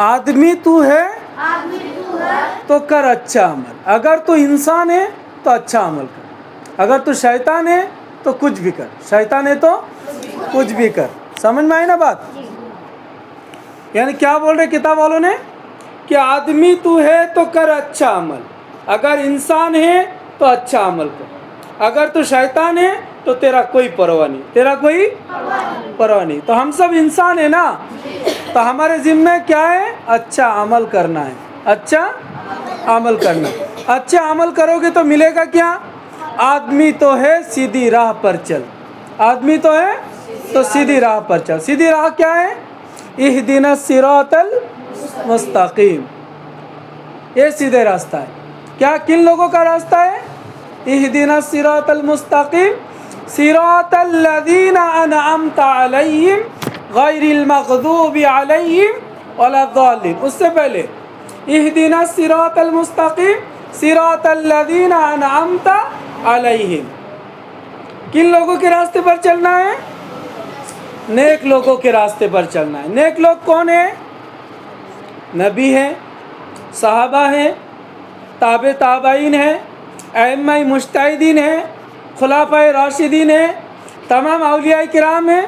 آدمی تو ہے تو کر اچھا عمل. اگر تو انسان ہے تو اچھا عمل کر. اگر تو شیطان ہے تو کچھ بھی کر. شیطان ہے تو کچھ بھی کر. سمجھ میں آئی نا بات؟ یعنی کیا بول رہے کتاب والوں نے کہ آدمی تو ہے تو کر اچھا عمل. اگر انسان ہے تو اچھا عمل کر. اگر تو شیطان ہے تو تیرا کوئی پرواہ نہیں. تیرا کوئی پرواہ نہیں. تو ہم سب انسان ہیں نا, تو ہمارے ذمہ کیا ہے؟ اچھا عمل کرنا ہے. اچھا عمل کرنا. اچھا عمل کرو گے تو ملے گا کیا؟ آدمی تو ہے سیدھی راہ پر چل. آدمی تو ہے تو سیدھی راہ پر چل. سیدھی راہ کیا ہے؟ اہدنا الصراط المستقیم. یہ سیدھے راستہ ہے. کیا کن لوگوں کا راستہ ہے؟ اہدنا الصراط المستقیم صراط الذین انعمت علیہم غیر المغضوب علیہم ولا الضالین. اس سے پہلے اہدنا الصراط المستقیم صراط الذین انعمت علیہم. کن لوگوں کے راستے پر چلنا ہے؟ نیک لوگوں کے راستے پر چلنا ہے. نیک لوگ کون ہیں؟ نبی ہیں, صحابہ ہیں, تابع تابعین ہیں, ائمہ مجتہدین ہیں, خلفائے راشدین ہیں, تمام اولیاء کرام ہیں.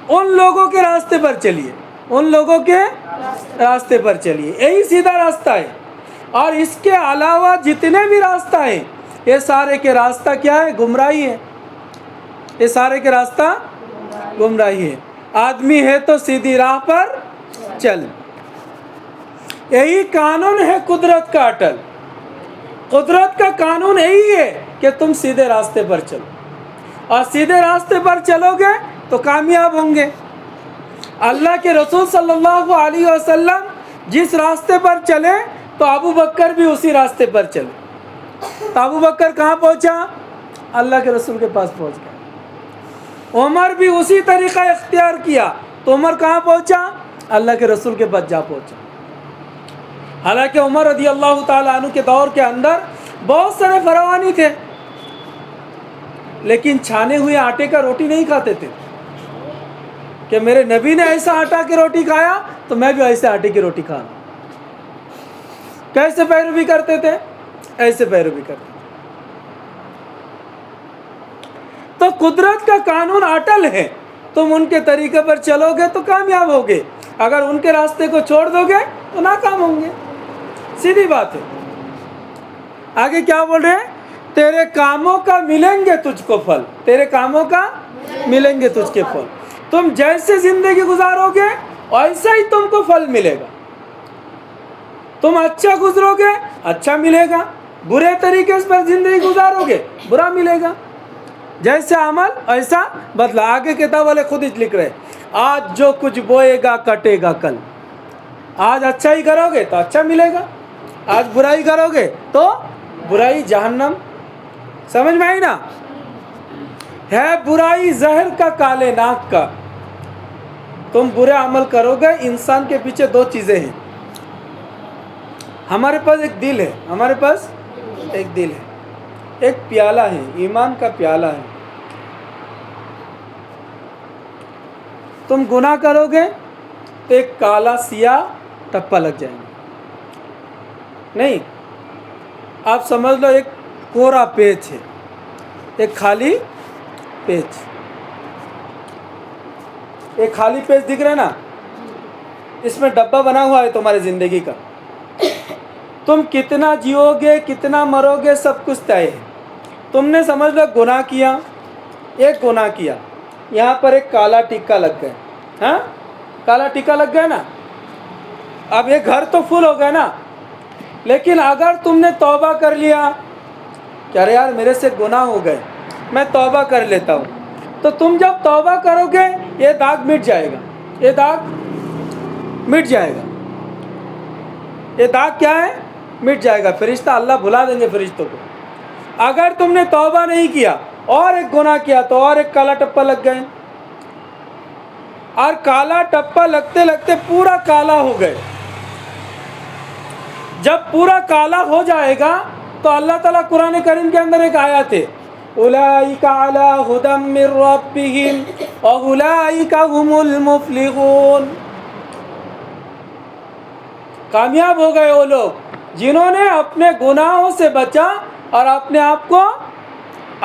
ان لوگوں کے راستے پر چلیے. ان لوگوں کے راستے پر چلیے. یہی سیدھا راستہ ہے. اور اس کے علاوہ جتنے بھی راستہ ہیں یہ سارے کے راستہ کیا ہے؟ گمراہی ہے. یہ سارے کے راستہ گمراہی ہے. آدمی ہے تو سیدھی راہ پر چل. یہی قانون ہے قدرت کا اٹل. قدرت کا قانون یہی ہے کہ تم سیدھے راستے پر چلو, اور سیدھے راستے پر چلو گے تو کامیاب ہوں گے. اللہ کے رسول صلی اللہ علیہ وسلم جس راستے پر چلے تو ابو بکر بھی اسی راستے پر چلے. تو ابو بکر کہاں پہنچا؟ اللہ کے رسول کے پاس پہنچ گیا. عمر بھی اسی طریقہ اختیار کیا تو عمر کہاں پہنچا؟ اللہ کے رسول کے پاس جا پہنچا. حالانکہ عمر رضی اللہ تعالیٰ عنہ کے دور کے اندر بہت سارے فروانی تھے, لیکن چھانے ہوئے آٹے کا روٹی نہیں کھاتے تھے کہ میرے نبی نے ایسا آٹا کی روٹی کھایا تو میں بھی ایسے آٹے کی روٹی کھاؤں. کیسے پیروی کرتے تھے؟ ایسے پیروی کرتے تھے. تو قدرت کا قانون اٹل ہے. تم ان کے طریقے پر چلو گے تو کامیاب ہوگے, اگر ان کے راستے کو چھوڑ دو گے تو ناکام ہوں گے. سیدھی بات ہے. آگے کیا بول رہے ہیں؟ تیرے کاموں کا ملیں گے تجھ کو پھل. تیرے کاموں کا ملیں گے تجھ کے پھل. تم جیسے زندگی گزارو گے ویسا ہی تم کو پھل ملے گا. تم اچھا گزرو گے اچھا ملے گا, برے طریقے پر زندگی گزارو گے برا ملے گا. جیسے عمل ایسا بدلا. آگے کتاب والے خود ہی لکھ رہے آج جو کچھ بوئے گا کٹے گا کل. آج اچھا ہی کرو گے تو اچھا ملے گا, آج برائی کرو گے تو برائی جہنم. سمجھ میں آئی نا؟ ہے برائی زہر کا کالے ناک کا. تم برے عمل کرو گے. انسان کے پیچھے دو چیزیں ہیں. ہمارے پاس ایک دل ہے. ہمارے پاس ایک دل ہے, ایک پیالہ ہے, ایمان کا پیالہ ہے. تم گناہ کرو گے تو ایک کالا سیاہ ٹپا لگ جائیں گے. نہیں, آپ سمجھ لو ایک کورا پیج ہے, ایک خالی پیج. ایک خالی پیج دکھ رہا ہے نا, اس میں ڈبہ بنا ہوا ہے تمہاری زندگی کا. تم کتنا جیو گے کتنا مرو گے سب کچھ طے ہے. تم نے سمجھ لو گناہ کیا, ایک گناہ کیا, یہاں پر ایک کالا ٹکا لگ گیا. ہاں, کالا ٹکا لگ گیا نا. اب یہ گھر تو فل ہو گیا نا, لیکن اگر تم نے توبہ کر لیا کہ ارے یار میرے سے گناہ ہو گئے, میں توبہ کر لیتا ہوں, تو تم جب توبہ کرو گے یہ داغ مٹ جائے گا. یہ داغ مٹ جائے گا. یہ داغ کیا ہے؟ مٹ جائے گا. فرشتہ اللہ بھلا دیں گے فرشتوں کو. اگر تم نے توبہ نہیں کیا اور ایک گناہ کیا تو اور ایک کالا ٹپا لگ گئے, اور کالا ٹپا لگتے لگتے پورا کالا ہو گئے. جب پورا کالا ہو جائے گا تو اللہ تعالیٰ قرآن کریم کے اندر ایک آیت ہے, اولئک علی ھدی من ربہم واولئک ھم المفلحون. کامیاب ہو گئے وہ لوگ جنہوں نے اپنے گناہوں سے بچا اور اپنے آپ کو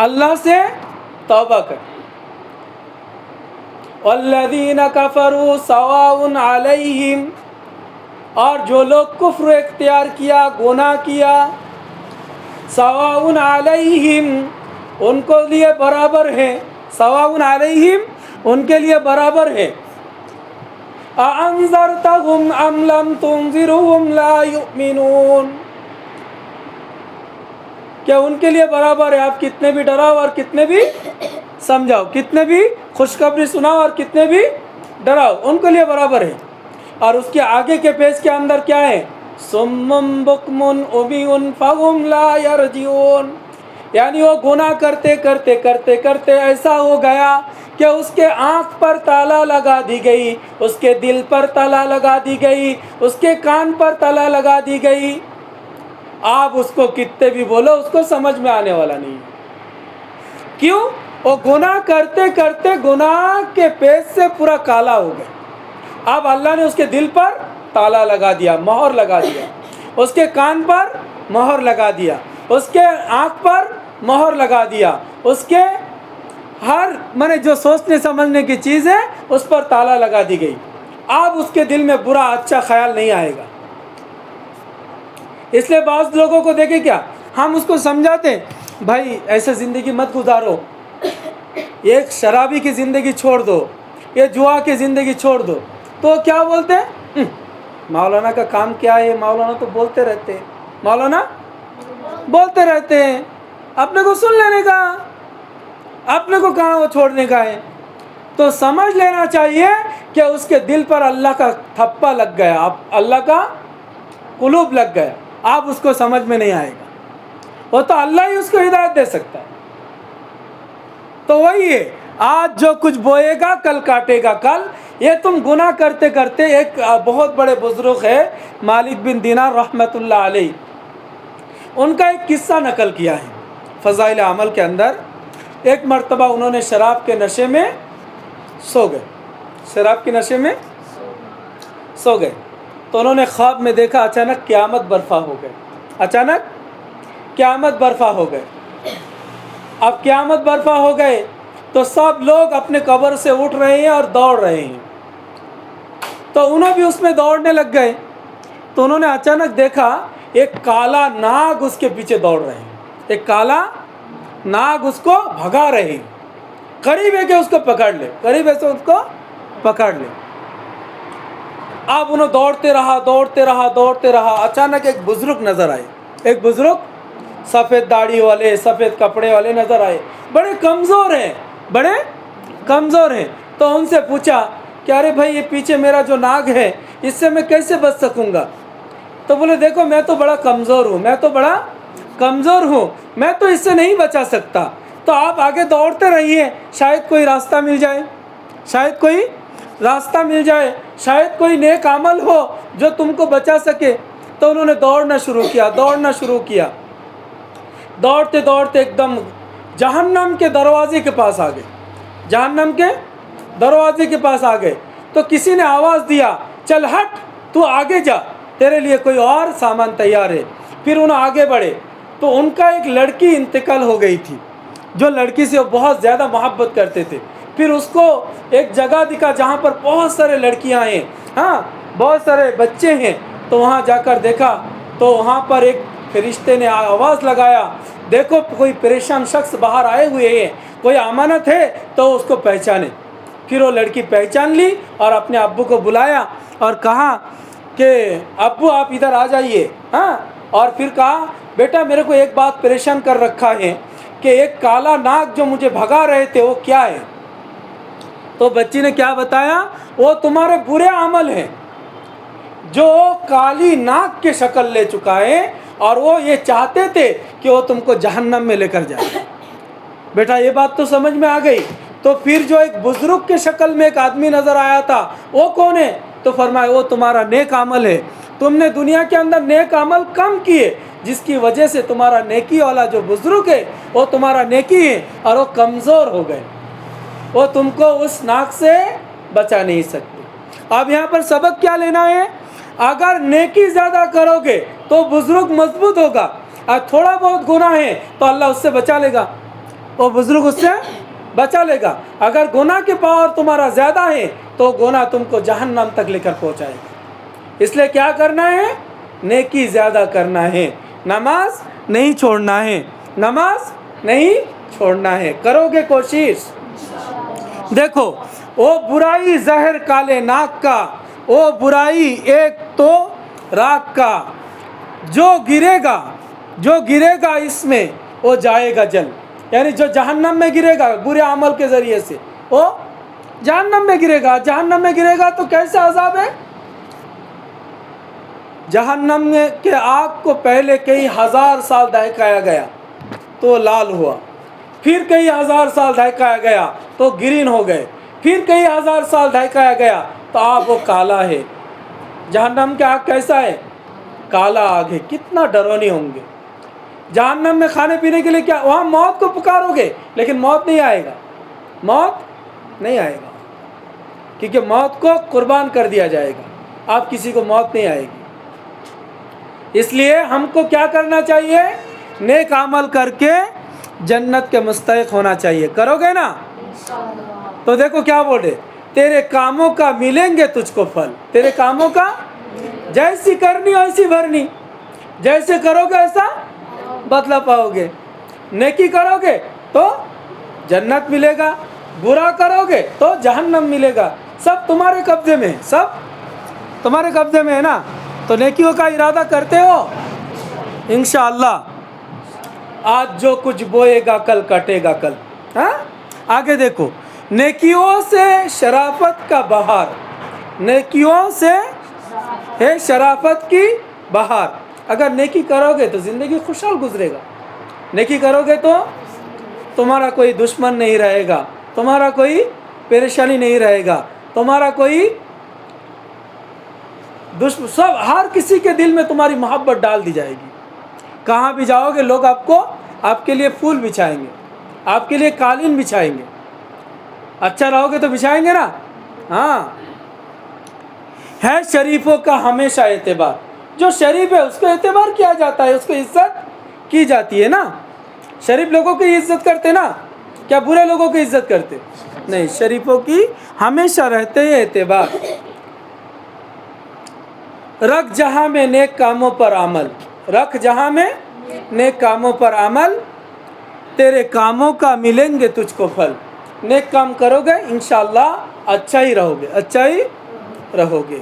اللہ سے توبہ کر. والذین کفروا سواء علیہم، اور جو لوگ کفر اختیار کیا، گناہ کیا، سواء علیہم ان کو لیے برابر ہے، سواء علیہم ان کے لیے برابر ہے. اَأَنذَرْتَهُمْ أَمْ لَمْ تُنذِرْهُمْ لَا يُؤْمِنُونَ، کہ ان کے لیے برابر ہے، آپ کتنے بھی ڈراؤ اور کتنے بھی سمجھاؤ، کتنے بھی خوشخبری سناؤ اور کتنے بھی ڈراؤ، ان کے لیے برابر ہے. اور اس کے آگے کے پیج کے اندر کیا ہے؟ صُمٌّ بُكْمٌ عُمْيٌ فَهُمْ لَا يَرْجِعُونَ، یعنی وہ گناہ کرتے کرتے کرتے کرتے ایسا ہو گیا کہ اس کے آنکھ پر تالا لگا دی گئی، اس کے دل پر تالا لگا دی گئی، اس کے کان پر تالا لگا دی گئی. آپ اس کو کتنے بھی بولو اس کو سمجھ میں آنے والا نہیں. کیوں؟ وہ گناہ کرتے کرتے گناہ کے پیج سے پورا کالا ہو گیا. اب اللہ نے اس کے دل پر تالا لگا دیا، مہر لگا دیا، اس کے کان پر مہر لگا دیا، اس کے آنکھ پر مہر لگا دیا، اس کے ہر جو سوچنے سمجھنے کی چیز ہے اس پر تالا لگا دی گئی. اب اس کے دل میں برا اچھا خیال نہیں آئے گا. اس لیے بعض لوگوں کو دیکھیں، کیا ہم اس کو سمجھاتے ہیں بھائی ایسے زندگی مت گزارو، ایک شرابی کی زندگی چھوڑ دو، یہ جوا کی زندگی چھوڑ دو. تو کیا بولتے ہیں؟ مولانا کا کام کیا ہے، مولانا تو بولتے رہتے ہیں، مولانا بولتے رہتے ہیں، اپنے کو سن لینے کا، اپنے کو کہاں وہ چھوڑنے کا ہے. تو سمجھ لینا چاہیے کہ اس کے دل پر اللہ کا تھپا لگ گیا، اللہ کا قلوب لگ گیا. آپ اس کو سمجھ میں نہیں آئے گا، وہ تو اللہ ہی اس کو ہدایت دے سکتا ہے. تو وہی ہے، آج جو کچھ بوئے گا کل کاٹے گا. کل یہ تم گناہ کرتے کرتے، ایک بہت بڑے بزرگ ہے مالک بن دینار رحمۃ اللہ علیہ، ان کا ایک قصہ نقل کیا ہے فضائل عمل کے اندر. ایک مرتبہ انہوں نے شراب کے نشے میں سو گئے، شراب کے نشے میں سو گئے. تو انہوں نے خواب میں دیکھا اچانک قیامت برپا ہو گئے، اچانک قیامت برپا ہو گئے. اب قیامت برپا ہو گئے تو سب لوگ اپنے قبر سے اٹھ رہے ہیں اور دوڑ رہے ہیں. تو انہوں بھی اس میں دوڑنے لگ گئے. تو انہوں نے اچانک دیکھا ایک کالا ناگ اس کے پیچھے دوڑ رہے ہیں، ایک کالا ناگ اس کو بھگا رہے ہیں. قریب ہے کہ اس کو پکڑ لے، قریب ہے تو اس کو پکڑ لے. اب انہوں دوڑتے رہا دوڑتے رہا دوڑتے رہا. اچانک ایک بزرگ نظر آئے، ایک بزرگ سفید داڑھی والے، سفید کپڑے والے نظر آئے. بڑے کمزور ہیں، بڑے کمزور ہیں. تو ان سے پوچھا کہ ارے بھائی یہ پیچھے میرا جو ناگ ہے اس سے میں کیسے بچ سکوں گا؟ تو بولے دیکھو میں تو بڑا کمزور ہوں، میں تو بڑا کمزور ہوں، میں تو اس سے نہیں بچا سکتا. تو آپ آگے دوڑتے رہیے، شاید کوئی راستہ مل جائے، شاید کوئی راستہ مل جائے، شاید کوئی نیک عمل ہو جو تم کو بچا سکے. تو انہوں نے دوڑنا شروع کیا، دوڑنا شروع کیا. دوڑتے دوڑتے ایک دم جہنم کے دروازے کے پاس آ گئے، جہنم کے دروازے کے پاس آ گئے. تو کسی نے آواز دیا چل ہٹ، تو آگے جا، تیرے لیے کوئی اور سامان تیار ہے. پھر انہوں آگے بڑھے تو ان کا ایک لڑکی انتقال ہو گئی تھی، جو لڑکی سے وہ بہت زیادہ محبت کرتے تھے. پھر اس کو ایک جگہ دکھا جہاں پر بہت سارے لڑکیاں ہیں، ہاں بہت سارے بچے ہیں. تو وہاں جا کر دیکھا تو وہاں پر ایک فرشتے نے آواز لگایا دیکھو کوئی پریشان شخص باہر آئے ہوئے ہیں، کوئی امانت ہے تو اس کو پہچانے. پھر وہ لڑکی پہچان لی اور اپنے ابو کو بلایا اور کہا کہ ابو آپ ادھر آ جائیے. ہاں، اور پھر کہا بیٹا میرے کو ایک بات پریشان کر رکھا ہے کہ ایک کالا ناگ جو مجھے بھگا رہے تھے وہ کیا ہے؟ تو بچی نے کیا بتایا؟ وہ تمہارے برے عمل ہیں جو کالی ناگ کے شکل لے چکا ہے، اور وہ یہ چاہتے تھے کہ وہ تم کو جہنم میں لے کر جائے. بیٹا یہ بات تو سمجھ میں آ گئی. تو پھر جو ایک بزرگ کے شکل میں ایک آدمی نظر آیا تھا وہ کون ہے؟ تو فرمایا وہ تمہارا نیک عمل ہے، تم نے دنیا کے اندر نیک عمل کم کیے جس کی وجہ سے تمہارا نیکی والا جو بزرگ ہے وہ تمہارا نیکی ہے اور وہ کمزور ہو گئے، وہ تم کو اس ناک سے بچا نہیں سکتے. اب یہاں پر سبق کیا لینا ہے؟ اگر نیکی زیادہ کرو گے تو بزرگ مضبوط ہوگا، اور تھوڑا بہت گناہ ہے تو اللہ اس سے بچا لے گا، وہ بزرگ اس سے بچا لے گا۔ اگر گناہ کی پاور تمہارا زیادہ ہے تو گناہ تم کو جہنم تک لے کر پہنچائے گا۔ اس لیے کیا کرنا ہے؟ نیکی زیادہ کرنا ہے، نماز نہیں چھوڑنا ہے، نماز نہیں چھوڑنا ہے۔ کرو گے کوشش؟ دیکھو، وہ برائی زہر کالے ناک کا، وہ برائی ایک تو راک کا، جو گرے گا اس میں وہ جائے گا جل، یعنی جو جہنم میں گرے گا برے عمل کے ذریعے سے وہ جہنم میں گرے گا۔ جہنم میں گرے گا تو کیسا عذاب ہے؟ جہنم کے آگ کو پہلے کئی ہزار سال دہکایا گیا تو لال ہوا، پھر کئی ہزار سال دہکایا گیا تو گرین ہو گئے، پھر کئی ہزار سال دہکایا گیا تو آگ وہ کالا ہے۔ جہنم کی آگ کیسا ہے؟ کالا آگ ہے۔ کتنا ڈرونی ہوں گے۔ جہنم میں کھانے پینے کے لیے کیا؟ وہاں موت کو پکارو گے لیکن موت نہیں آئے گا، موت نہیں آئے گا، کیونکہ موت کو قربان کر دیا جائے گا، آپ کسی کو موت نہیں آئے گی۔ اس لیے ہم کو کیا کرنا چاہیے؟ نیک عمل کر کے جنت کے مستحق ہونا چاہیے۔ کرو گے نا؟ تو دیکھو کیا بولے، تیرے کاموں کا ملیں گے تجھ کو پھل، تیرے کاموں کا، جیسی کرنی ویسی بھرنی، جیسے کرو گے ایسا بدلہ پاؤ گے۔ نیکی کرو گے تو جنت ملے گا، برا کرو گے تو جہنم ملے گا۔ سب تمہارے قبضے میں ہے، سب تمہارے قبضے میں ہے نا۔ تو نیکیوں کا ارادہ کرتے ہو انشاءاللہ۔ آج جو کچھ بوئے گا کل کٹے گا کل۔ ہاں، آگے دیکھو، نیکیوں سے شرافت کا بہار، نیکیوں سے ہے شرافت کی بہار۔ اگر نیکی کرو گے تو زندگی خوشحال گزرے گا، نیکی کرو گے تو تمہارا کوئی دشمن نہیں رہے گا، تمہارا کوئی پریشانی نہیں رہے گا، تمہارا کوئی دشمن، سب ہر کسی کے دل میں تمہاری محبت ڈال دی جائے گی۔ کہاں بھی جاؤ گے لوگ آپ کے لیے پھول بچھائیں گے، آپ کے لیے قالین بچھائیں گے۔ اچھا رہو گے تو بچھائیں گے نا۔ ہاں، ہے شریفوں کا ہمیشہ اعتبار، جو شریف ہے اس کو اعتبار کیا جاتا ہے، اس کو عزت کی جاتی ہے نا۔ شریف لوگوں کی عزت کرتے نا، کیا برے لوگوں کی عزت کرتے؟ نہیں، شریفوں کی ہمیشہ رہتے ہیں اعتبار۔ رکھ جہاں میں نیک کاموں پر عمل، رکھ جہاں میں نیک کاموں پر عمل، تیرے کاموں کا ملیں گے تجھ کو پھل۔ نیک کام کرو گے انشاءاللہ اچھا ہی رہو گے، اچھا ہی رہو گے۔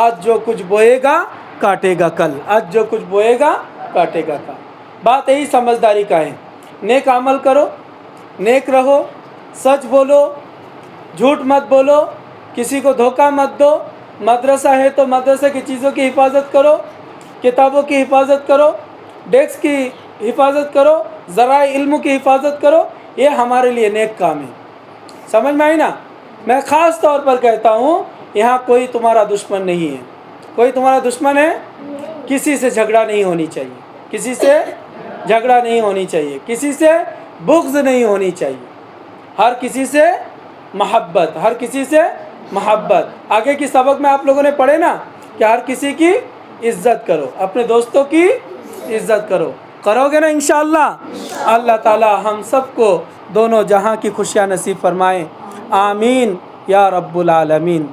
آج جو کچھ بوئے گا کاٹے گا کل، آج جو کچھ بوئے گا کاٹے گا کل۔ بات یہی سمجھداری کا ہے۔ نیک عمل کرو، نیک رہو، سچ بولو، جھوٹ مت بولو، کسی کو دھوکہ مت دو۔ مدرسہ ہے تو مدرسے کی چیزوں کی حفاظت کرو، کتابوں کی حفاظت کرو، ڈیسک کی حفاظت کرو، ذرائع علم کی حفاظت کرو۔ یہ ہمارے لیے نیک کام ہے۔ سمجھ میں آئی نا؟ میں خاص طور پر کہتا ہوں، یہاں کوئی تمہارا دشمن نہیں ہے۔ کوئی تمہارا دشمن ہے؟ کسی سے جھگڑا نہیں ہونی چاہیے، کسی سے جھگڑا نہیں ہونی چاہیے، کسی سے بغض نہیں ہونی چاہیے، ہر کسی سے محبت، ہر کسی سے محبت۔ آگے کی سبق میں آپ لوگوں نے پڑھے نا کہ ہر کسی کی عزت کرو، اپنے دوستوں کی عزت کرو۔ کرو گے نا انشاءاللہ؟ اللہ تعالی ہم سب کو دونوں جہاں کی خوشیاں نصیب فرمائیں، آمین یا رب العالمین۔